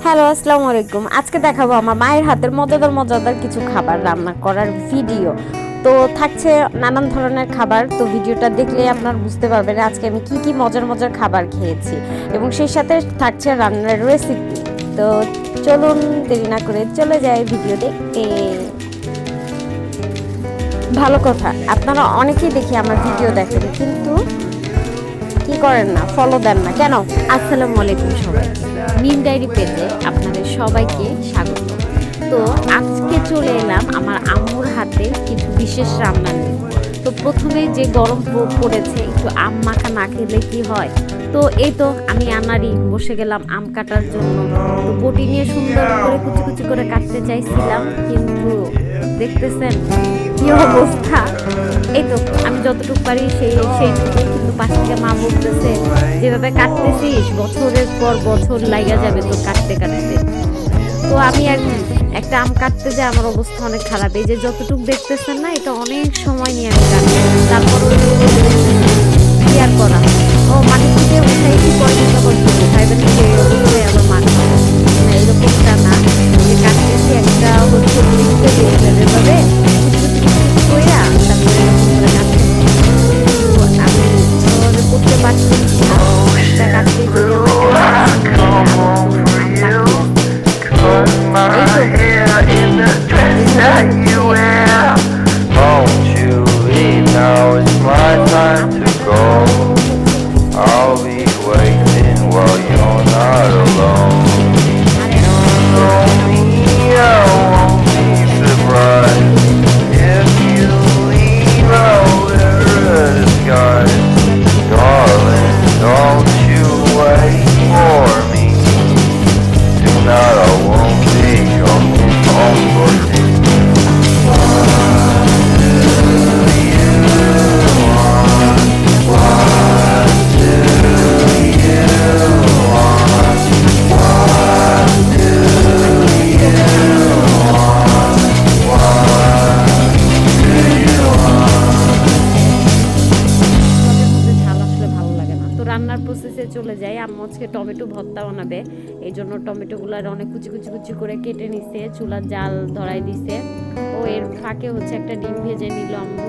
Hello, আসসালামু আলাইকুম। আজকে দেখাবো আমার মায়ের হাতের মজাদার মজাদার কিছু খাবার রান্না করার ভিডিও। তো থাকছে নানান ধরনের খাবার। তো ভিডিওটা দেখলে আপনারা বুঝতে পারবেন আজকে আমি কি কি মজার মজার খাবার খেয়েছি এবং সেই সাথে থাকছে রান্নার রেসিপি। তো চলুন দেরি না করে চলে যাই ভিডিও দেখতে। ভালো কথা, আপনারা অনেকেই দেখি আমার ভিডিও দেখেন কিন্তু কি করেন না, ফলো দেন না কেন? আসসালামু আলাইকুম সবাইকে, মিম ডায়েরি পেজে আপনাদের সবাইকে স্বাগত। তো আজকে চলে এলাম আমার আম্মুর হাতে কিছু বিশেষ রান্না নিয়ে। তো প্রথমে যে গরম পড়েছে, একটু আম মাখা না খেলে কি হয়। তো এই তো আমি আনাড়ি বসে গেলাম আম কাটার জন্য। তো বটি নিয়ে সুন্দর করে কুচি কুচি করে কাটতে চাইছিলাম, কিন্তু দেখতেছেন কি অবস্থা। এই তো আমি যতটুকু পারি সেইটুকু, কিন্তু পাশ থেকে মা বলতেছে যেভাবে কাটতেছিস বছরের পর বছর লাগা যাবে তো কাটতে কাটতে। তো আমি একটা আম কাটতে যাই, আমার অবস্থা অনেক খারাপ। এই যে যতটুকু দেখতেছেন না, এটা অনেক সময় নিয়ে আমি কাটছি। তারপর কি আর করা, ও মাটি থেকে উঠাই কি পরে চিন্তা করছি ভাইবেন যে অবস্থায় আবার মাটি না, এরকমটা না যে কাটতেছি একটা হচ্ছে এভাবে কইরা তারপরে এরকম করে কাটতেছি। তো আমি করতে পারছি না, একটা কাটতেই যদি রান্নার প্রসেসে চলে যাই। আম্মু আজকে টমেটো ভর্তা বানাবে, এই জন্য টমেটোগুলো অনেক কুচি কুচি কুচি করে কেটে নিছে, চুলার জাল ধরাই দিছে। ও এর ফাঁকে হচ্ছে একটা ডিম ভেজে নিল আম্মু।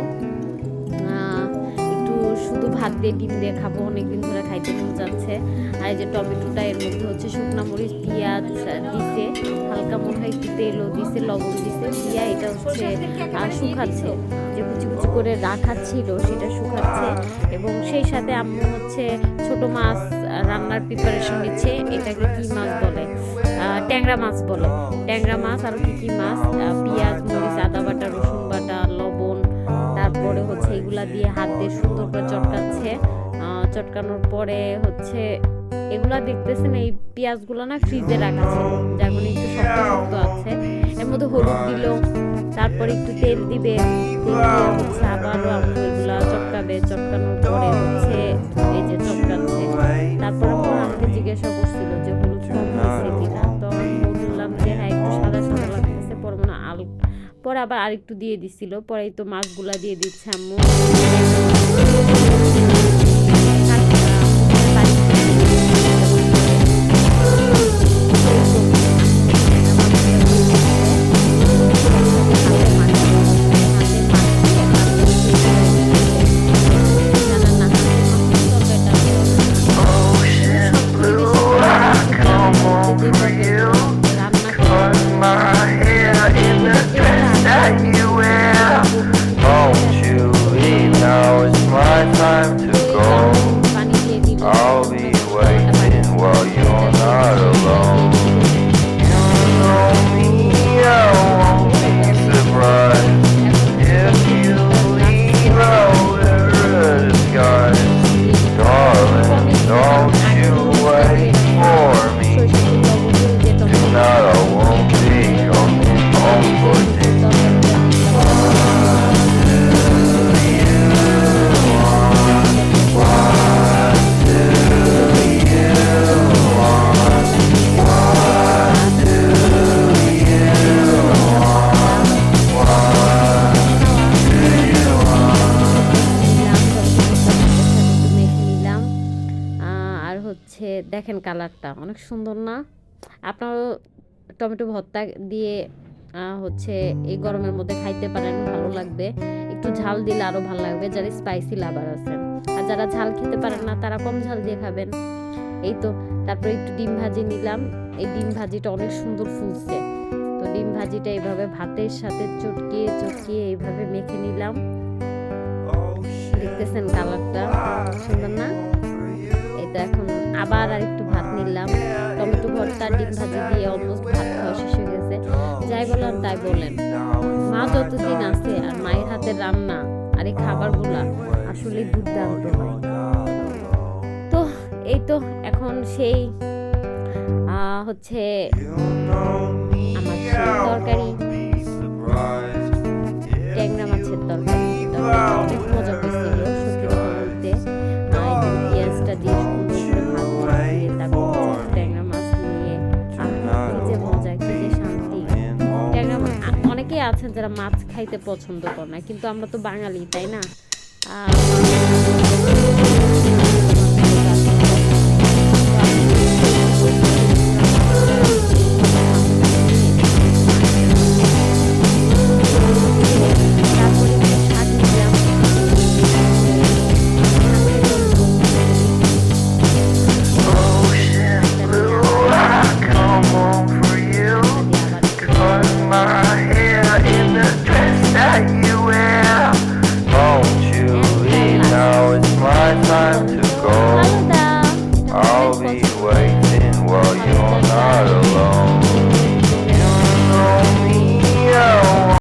একটু শুধু ভাত দিয়ে ডিম দিয়ে খাবো, অনেকদিন ধরে খাইতে মন যাচ্ছে। আর এই যে টমেটোটা, এর মধ্যে হচ্ছে শুকনো মরিচ পেঁয়াজ দিছে, হালকা মোটা একটু তেলও দিছে, লবণ দিছে, দিয়া এটা হচ্ছে শুকাচ্ছে, যে কুচি কুচি করে রাখা ছিল সেটা শুকাচ্ছে। এবং সেই সাথে আম্মু হচ্ছে ছোট মাছ রান্নার প্রিপারেশন নিচ্ছে। এটাকে কি মাছ বলে, ট্যাংরা মাছ বলে। ট্যাংরা মাছ আর কি মাছ, পেঁয়াজ মরিচ আদা বাটা রসুন বাটা লবণ, তারপরে হচ্ছে এগুলা দিয়ে হাত দিয়ে সুন্দর করে চটকাচ্ছে। চটকানোর পরে হচ্ছে এগুলা দেখতেছেন, এই পেঁয়াজগুলো না ফ্রিজে রাখা ছিল, যার মানে একটু শক্ত শক্ত আছে। এর মধ্যে হলুদ দিল, তারপরে একটু তেল দিবে, তেল দিয়ে হচ্ছে আবারও আম্মু এগুলা চটকাবে। চটকানোর পরে হচ্ছে এই যে চটকাচ্ছে। তারপরে আমাকে জিজ্ঞাসা করছিল যে হলুদ কম হয়েছে কিনা, তো আমি বললাম যে হ্যাঁ একটু সাদা সাদা লাগতেছে। পরে মানে পরে আবার আরেকটু দিয়ে দিছিল। পরে তো মাছগুলা দিয়ে দিচ্ছে আম্মু। দেখেন কালারটা অনেক সুন্দর না? আপনারাও টমেটো ভর্তা দিয়ে হচ্ছে এই গরমের মধ্যে খাইতে পারেন, ভালো লাগবে। একটু ঝাল দিলে আরও ভালো লাগবে, যারা স্পাইসি লাভার আছেন। আর যারা ঝাল খেতে পারেন না তারা কম ঝাল দিয়ে খাবেন। এই তো, তারপরে একটু ডিম ভাজি নিলাম। এই ডিম ভাজিটা অনেক সুন্দর ফুলছে, তো ডিম ভাজিটা এইভাবে ভাতের সাথে চটকিয়ে চটকিয়ে এইভাবে মেখে নিলাম। দেখতেছেন কালারটা সুন্দর না? এই তো এখন আবার আর একটু ভাত নিলাম। টমেটো ভর্তা ডিম ভাজি দিয়ে অলমোস্ট ভাত খাওয়া শেষ হয়ে গেছে। যাই বলেন তাই বলেন, মা যতদিন আছে আর মায়ের হাতের রান্না আর এই খাবারগুলা আসলে দুর্দান্ত হয়। তো এই তো এখন সেই হচ্ছে আমার তরকারি, ট্যাংরা মাছের তরকারি। তরকারিটা অনেক মজা করছিল সত্যি কথা বলতে। এখানে পেঁয়াজটা দিয়ে সুন্দর করে ভাজিয়ে তারপর ট্যাংরা মাছ নিয়ে কি যে মজা, কি যে শান্তি। ট্যাংরা মাছ অনেকেই আছেন যারা মাছ খাইতে পছন্দ করে না, কিন্তু আমরা তো বাঙালি, তাই না?